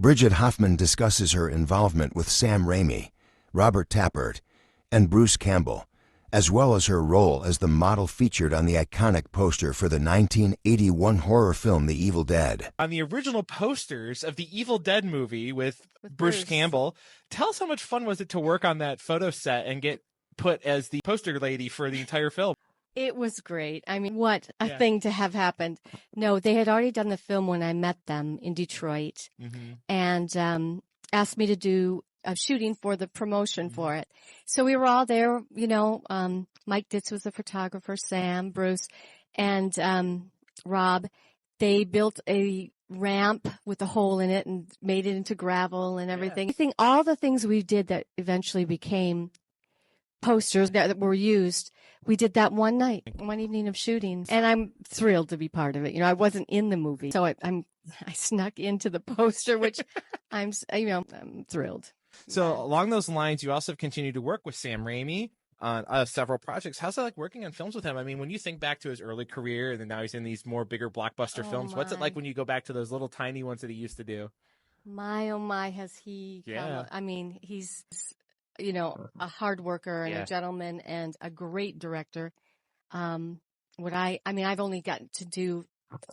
Bridget Hoffman discusses her involvement with Sam Raimi, Robert Tapert, and Bruce Campbell, as well as her role as the model featured on the iconic poster for the 1981 horror film The Evil Dead. On the original posters of the Evil Dead movie with Bruce Campbell, tell us how much fun was it to work on that photo set and get put as the poster lady for the entire film? It was great. I mean, what a thing to have happened. No, they had already done the film when I met them in Detroit and asked me to do a shooting for the promotion for it. So we were all there, you know, Mike Ditz was the photographer, Sam, Bruce, and Rob. They built a ramp with a hole in it and made it into gravel and everything. I think all the things we did that eventually became posters that were used, we did that one night, one evening of shooting, and I'm thrilled to be part of it. You know, I wasn't in the movie, so I snuck into the poster, which I'm thrilled. So along those lines, you also have continued to work with Sam Raimi on several projects. How's it like working on films with him? I mean, when you think back to his early career and then now he's in these more bigger blockbuster films, what's it like when you go back to those little tiny ones that he used to do? My, oh my, has he come, I mean, he's, you know, a hard worker and a gentleman and a great director. I've only gotten to do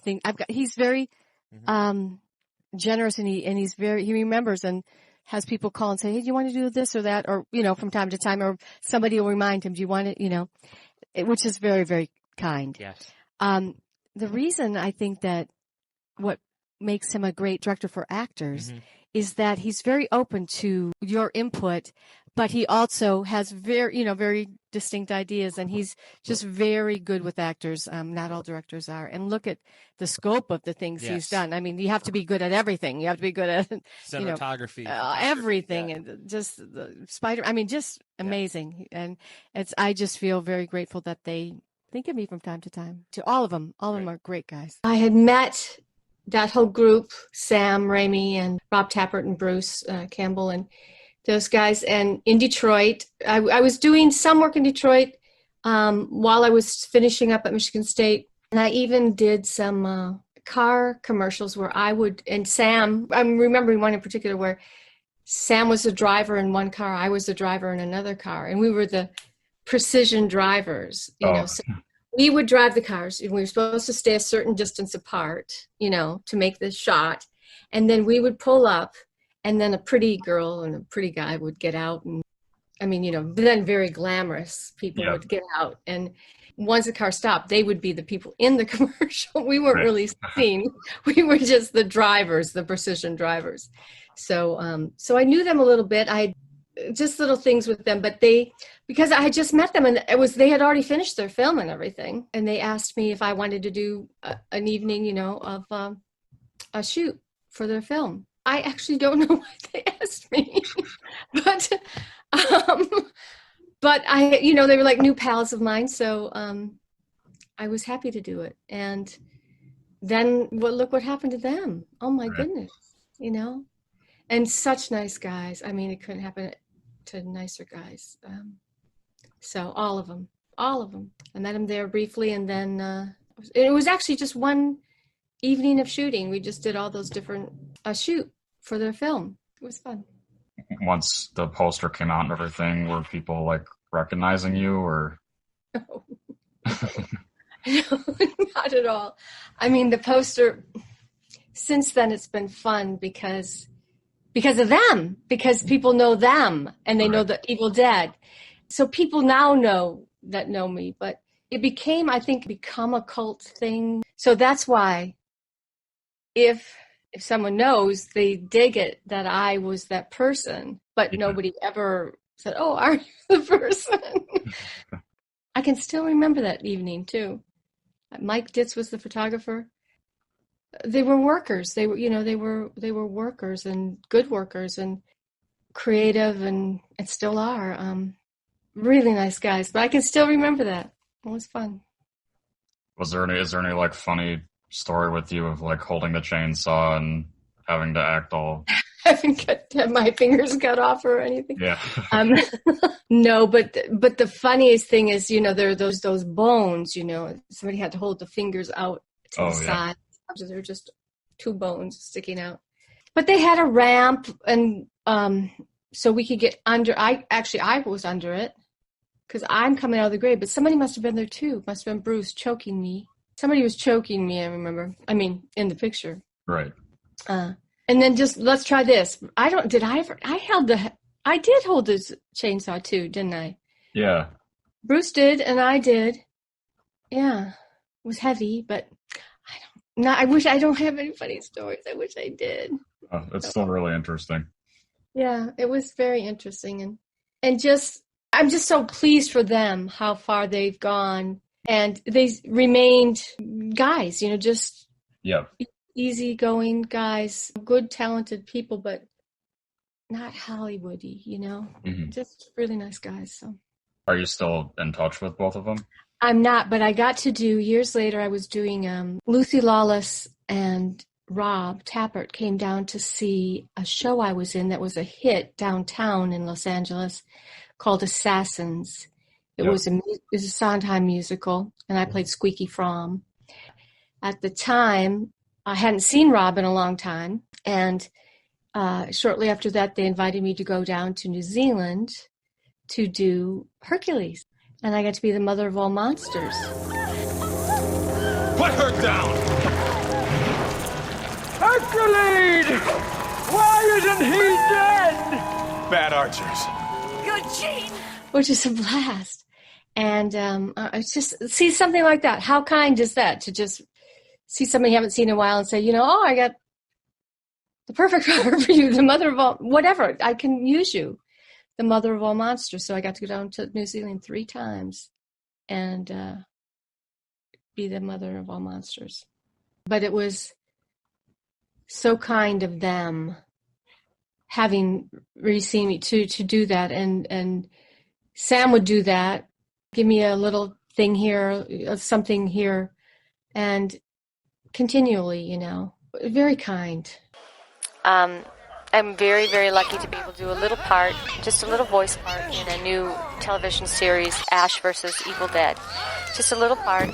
things. He's very generous and he remembers and has people call and say, hey, do you want to do this or that? Or, you know, from time to time, or somebody will remind him, do you want it? You know, which is very, very kind. Yes. The reason I think that what makes him a great director for actors is that he's very open to your input, but he also has very distinct ideas, and he's just very good with actors. Not all directors are. And look at the scope of the things he's done. I mean, you have to be good at everything. You have to be good at cinematography, everything, and just the spider. I mean, just amazing. And I just feel very grateful that they think of me from time to time. To all of them are great guys. I had met that whole group, Sam Raimi and Rob Tapert and Bruce Campbell and those guys. And in Detroit, I was doing some work in Detroit while I was finishing up at Michigan State. And I even did some car commercials where and Sam, I'm remembering one in particular where Sam was the driver in one car, I was the driver in another car. And we were the precision drivers, you know. So we would drive the cars, and we were supposed to stay a certain distance apart, you know, to make this shot. And then we would pull up, and then a pretty girl and a pretty guy would get out. And I mean, you know, then very glamorous people would get out. And once the car stopped, they would be the people in the commercial. We weren't really seen. We were just the drivers, the precision drivers. So, so I knew them a little bit. I had just little things with them, but because I had just met them, and they had already finished their film and everything. And they asked me if I wanted to do an evening, you know, of a shoot for their film. I actually don't know why they asked me, but I, you know, they were like new pals of mine. So, I was happy to do it. And then look what happened to them. Oh my goodness, you know, and such nice guys. I mean, it couldn't happen to nicer guys. So all of them. I met them there briefly. And then, it was actually just one evening of shooting. We just did all those different shoot for their film. It was fun. Once the poster came out and everything, were people like recognizing you or? No. No, not at all. I mean, the poster, since then it's been fun because of them, because people know them and they know the Evil Dead. So people now know me, but it became a cult thing. So that's why if someone knows, they dig it that I was that person, but nobody ever said, oh, are you the person? I can still remember that evening too. Mike Ditz was the photographer. They were workers. They were workers and good workers and creative and still are. Really nice guys, but I can still remember that. It was fun. Is there any like funny story with you of like holding the chainsaw and having to act all having had my fingers cut off or anything? Yeah. No, but the funniest thing is, you know, there are those bones, you know, somebody had to hold the fingers out to the side. So they're just two bones sticking out. But they had a ramp, and so we could get under. I was under it because I'm coming out of the grave, but somebody must have been there too. Must have been Bruce choking me. Somebody was choking me, I remember. I mean, in the picture. Right. And then just, let's try this. I did hold this chainsaw too, didn't I? Yeah. Bruce did, and I did. Yeah. It was heavy, but I wish I don't have any funny stories. I wish I did. Oh, it's still really interesting. Yeah, it was very interesting. And just, I'm just so pleased for them, how far they've gone. And they remained guys, just easygoing guys, good, talented people, but not Hollywoody, Mm-hmm. just really nice guys. So, are you still in touch with both of them? I'm not, but I got to do, years later, I was doing, Lucy Lawless and Rob Tapert came down to see a show I was in that was a hit downtown in Los Angeles called Assassins. It was a Sondheim musical, and I played Squeaky Fromm. At the time, I hadn't seen Rob in a long time, and shortly after that, they invited me to go down to New Zealand to do Hercules, and I got to be the mother of all monsters. Put her down! Hercules! Why isn't he dead? Bad archers. Eugene! Which is a blast. And it's just, see something like that. How kind is that to just see somebody you haven't seen in a while and say, I got the perfect rubber for you, the mother of all, whatever. I can use you, the mother of all monsters. So I got to go down to New Zealand 3 times and be the mother of all monsters. But it was so kind of them having really seen me to do that. And Sam would do that. Give me a little thing here, something here, and continually, very kind. I'm very, very lucky to be able to do a little part, just a little voice part in a new television series, Ash versus Evil Dead. Just a little part.